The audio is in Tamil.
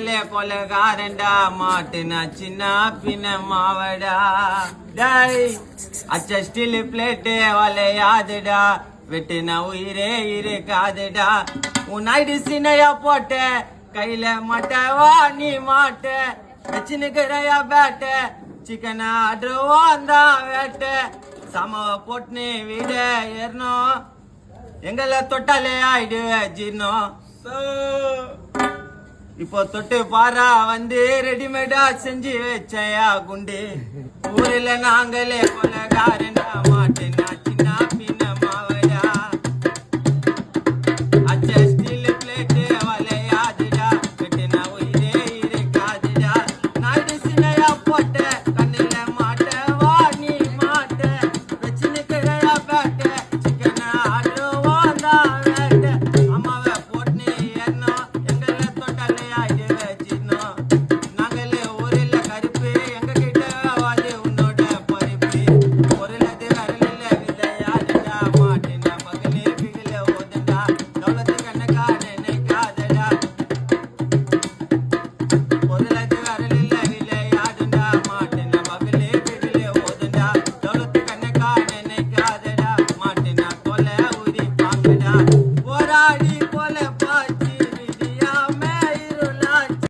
நாங்களே கொலகாரண்டா மாட்டுனா சின்ன பின்ன மாவடா டை அச்ச ஸ்டீல் பிளேட்டு வலையாதுடா வெட்டுனா உயிரே இருக்காதுடா உன் ஐடி சின்னையா போட்ட கையில மாட்டவா நீ மாட்ட வச்சுன்னு கிடையா பேட்ட சிக்கனா ஆடுவா அந்த வேட்ட சமவ போட்டுன்னு வீட ஏறணும் எங்களை தொட்டாலே ஆயிடுவே ஜீர்ணம் இப்போ தொட்டு பாரா வந்து ரெடிமேடா செஞ்சு வச்சையா குண்டு ஊரில் நாங்களே கொலகாரன்